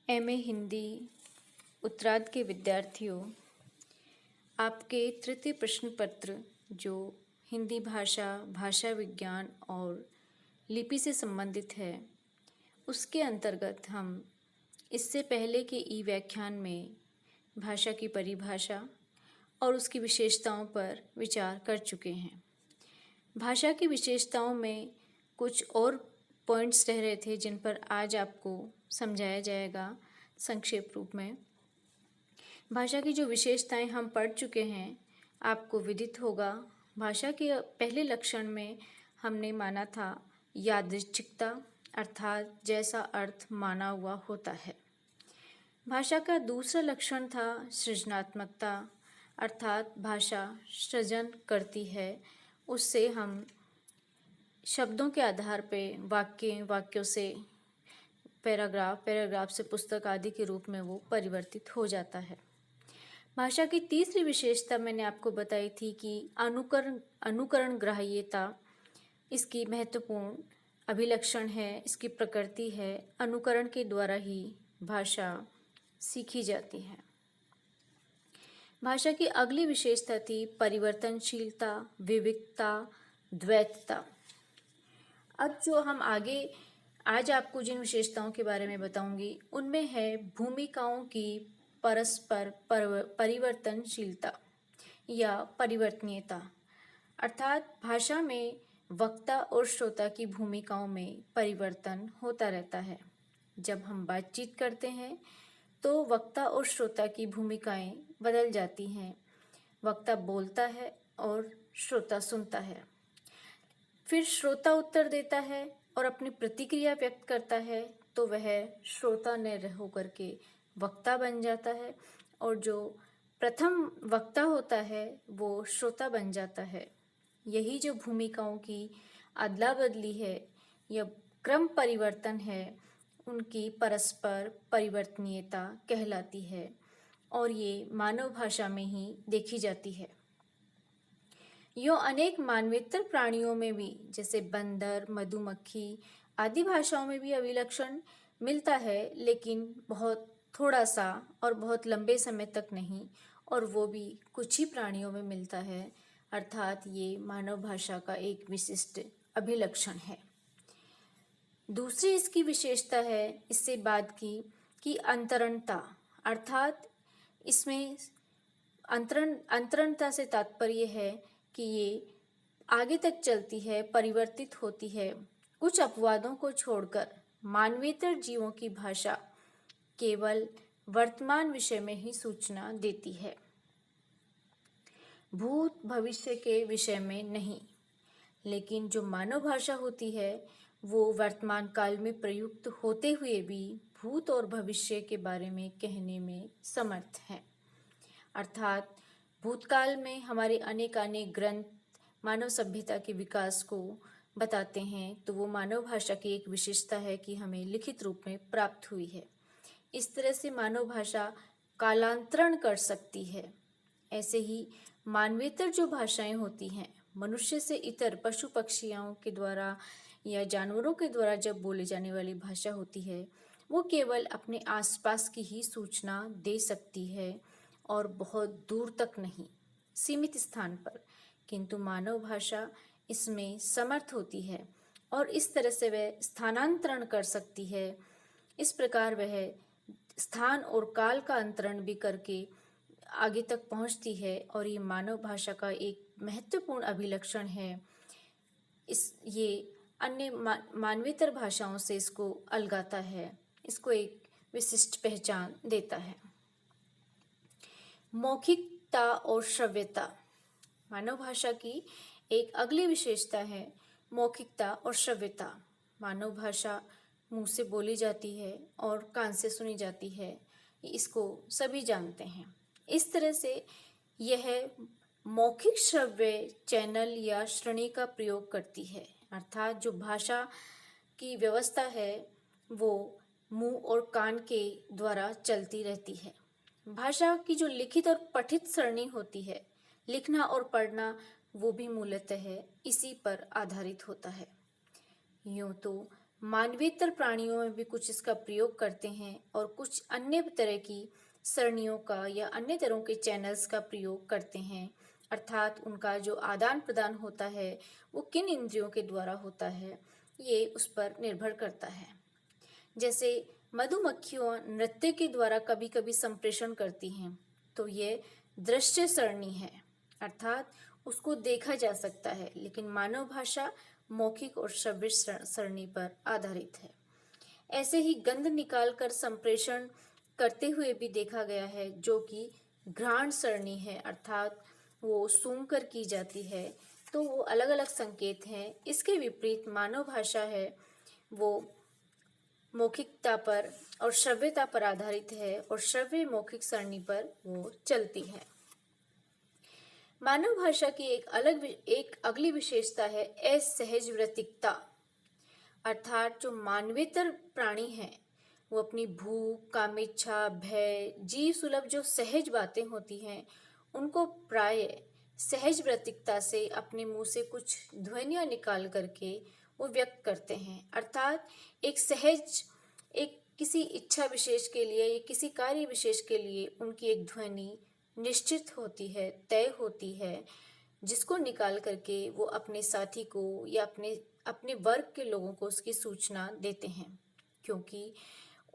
MA Hindi उत्तरार्ध के विद्यार्थियों, आपके तृतीय प्रश्न पत्र जो हिंदी भाषा, भाषा विज्ञान और लिपि से संबंधित है, उसके अंतर्गत हम इससे पहले के ई व्याख्यान में भाषा की परिभाषा और उसकी विशेषताओं पर विचार कर चुके हैं। भाषा की विशेषताओं में कुछ और पॉइंट्स रह रहे थे जिन पर आज आपको समझाया जाएगा संक्षेप रूप में। भाषा की जो विशेषताएं हम पढ़ चुके हैं, आपको विदित होगा। भाषा के पहले लक्षण में हमने माना था यादृच्छिकता, अर्थात जैसा अर्थ माना हुआ होता है। भाषा का दूसरा लक्षण था सृजनात्मकता, अर्थात भाषा सृजन करती है। उससे हम शब्दों के आधार पे वाक्यों से पैराग्राफ से पुस्तक आदि के रूप में वो परिवर्तित हो जाता है। भाषा की तीसरी विशेषता मैंने आपको बताई थी कि अनुकरण ग्राह्यता इसकी महत्वपूर्ण अभिलक्षण है, इसकी प्रकृति है। अनुकरण के द्वारा ही भाषा सीखी जाती है। भाषा की अगली विशेषता थी परिवर्तनशीलता, विविधता, द्वैतता। अब जो हम आज आपको जिन विशेषताओं के बारे में बताऊंगी, उनमें है भूमिकाओं की परस्पर परिवर्तनशीलता या परिवर्तनीयता, अर्थात भाषा में वक्ता और श्रोता की भूमिकाओं में परिवर्तन होता रहता है। जब हम बातचीत करते हैं तो वक्ता और श्रोता की भूमिकाएं बदल जाती हैं। वक्ता बोलता है और श्रोता सुनता है, फिर श्रोता उत्तर देता है और अपनी प्रतिक्रिया व्यक्त करता है, तो वह श्रोता ने होकर के वक्ता बन जाता है और जो प्रथम वक्ता होता है वो श्रोता बन जाता है। यही जो भूमिकाओं की अदला बदली है या क्रम परिवर्तन है, उनकी परस्पर परिवर्तनीयता कहलाती है और ये मानव भाषा में ही देखी जाती है। यो अनेक मानवेतर प्राणियों में भी, जैसे बंदर, मधुमक्खी आदि भाषाओं में भी अभिलक्षण मिलता है, लेकिन बहुत थोड़ा सा और बहुत लंबे समय तक नहीं, और वो भी कुछ ही प्राणियों में मिलता है। अर्थात ये मानव भाषा का एक विशिष्ट अभिलक्षण है। दूसरी इसकी विशेषता है इससे बाद की कि अंतरणता, अर्थात इसमें अंतरणता से तात्पर्य है कि ये आगे तक चलती है, परिवर्तित होती है। कुछ अपवादों को छोड़कर मानवेतर जीवों की भाषा केवल वर्तमान विषय में ही सूचना देती है, भूत भविष्य के विषय में नहीं। लेकिन जो मानव भाषा होती है वो वर्तमान काल में प्रयुक्त होते हुए भी भूत और भविष्य के बारे में कहने में समर्थ है। अर्थात भूतकाल में हमारे अनेक ग्रंथ मानव सभ्यता के विकास को बताते हैं, तो वो मानव भाषा की एक विशेषता है कि हमें लिखित रूप में प्राप्त हुई है। इस तरह से मानव भाषा कालांतरण कर सकती है। ऐसे ही मानवेतर जो भाषाएं होती हैं, मनुष्य से इतर पशु पक्षियों के द्वारा या जानवरों के द्वारा जब बोले जाने वाली भाषा होती है, वो केवल अपने आसपास की ही सूचना दे सकती है और बहुत दूर तक नहीं, सीमित स्थान पर। किंतु मानव भाषा इसमें समर्थ होती है और इस तरह से वह स्थानांतरण कर सकती है। इस प्रकार वह स्थान और काल का अंतरण भी करके आगे तक पहुंचती है और ये मानव भाषा का एक महत्वपूर्ण अभिलक्षण है। ये अन्य मानवेतर भाषाओं से इसको अलगाता है, इसको एक विशिष्ट पहचान देता है। मौखिकता और श्रव्यता, मानव भाषा की एक अगली विशेषता है मौखिकता और श्रव्यता। मानव भाषा मुंह से बोली जाती है और कान से सुनी जाती है, इसको सभी जानते हैं। इस तरह से यह मौखिक श्रव्य चैनल या श्रेणी का प्रयोग करती है, अर्थात जो भाषा की व्यवस्था है वो मुंह और कान के द्वारा चलती रहती है। भाषा की जो लिखित और पठित सरणी होती है, लिखना और पढ़ना, वो भी मूलतः इसी पर आधारित होता है। यूँ तो मानवेतर प्राणियों में भी कुछ इसका प्रयोग करते हैं और कुछ अन्य तरह की सरणियों का या अन्य तरह के चैनल्स का प्रयोग करते हैं। अर्थात उनका जो आदान प्रदान होता है वो किन इंद्रियों के द्वारा होता है, ये उस पर निर्भर करता है। जैसे मधुमक्खियों नृत्य के द्वारा कभी कभी संप्रेषण करती हैं, तो ये दृश्य सरणी है, अर्थात उसको देखा जा सकता है। लेकिन मानव भाषा मौखिक और श्रव्य सरणी पर आधारित है। ऐसे ही गंध निकालकर संप्रेषण करते हुए भी देखा गया है, जो कि घ्राण सरणी है, अर्थात वो सूंघ कर की जाती है। तो वो अलग अलग संकेत हैं। इसके विपरीत मानव भाषा है, वो मौखिकता पर और श्रव्यता पर आधारित है और श्रव्य मौखिक सरणी पर वो चलती है। मानव भाषा की एक अगली विशेषता है असहजवृत्तिकता, अर्थात जो मानवेतर प्राणी हैं वो अपनी भूख, कामेच्छा, भय, जीव सुलभ जो सहज बातें होती हैं उनको प्राय सहज वृत्तिकता से अपने मुंह से कुछ ध्वनियां निकाल करके वो व्यक्त करते हैं। अर्थात एक किसी इच्छा विशेष के लिए या किसी कार्य विशेष के लिए उनकी एक ध्वनि निश्चित होती है, तय होती है, जिसको निकाल करके वो अपने साथी को या अपने वर्ग के लोगों को उसकी सूचना देते हैं, क्योंकि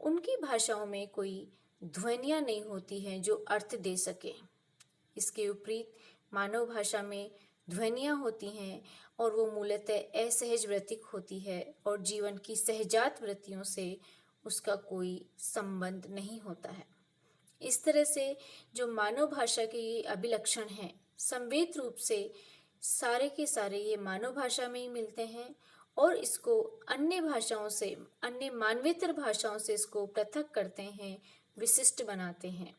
उनकी भाषाओं में कोई ध्वनियाँ नहीं होती हैं जो अर्थ दे सके। इसके विपरीत मानव भाषा में ध्वनियाँ होती हैं और वो मूलतः असहज वृत्तिक होती है और जीवन की सहजात वृत्तियों से उसका कोई संबंध नहीं होता है। इस तरह से जो मानव भाषा के ये अभिलक्षण हैं, संवेद रूप से सारे के सारे ये मानव भाषा में ही मिलते हैं और इसको अन्य भाषाओं से, अन्य मानवेतर भाषाओं से इसको पृथक करते हैं, विशिष्ट बनाते हैं।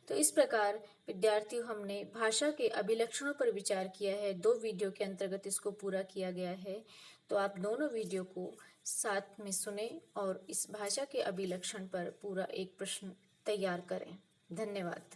तो इस प्रकार विद्यार्थियों, हमने भाषा के अभिलक्षणों पर विचार किया है। 2 वीडियो के अंतर्गत इसको पूरा किया गया है। तो आप दोनों वीडियो को साथ में सुने और इस भाषा के अभिलक्षण पर पूरा एक प्रश्न तैयार करें। धन्यवाद।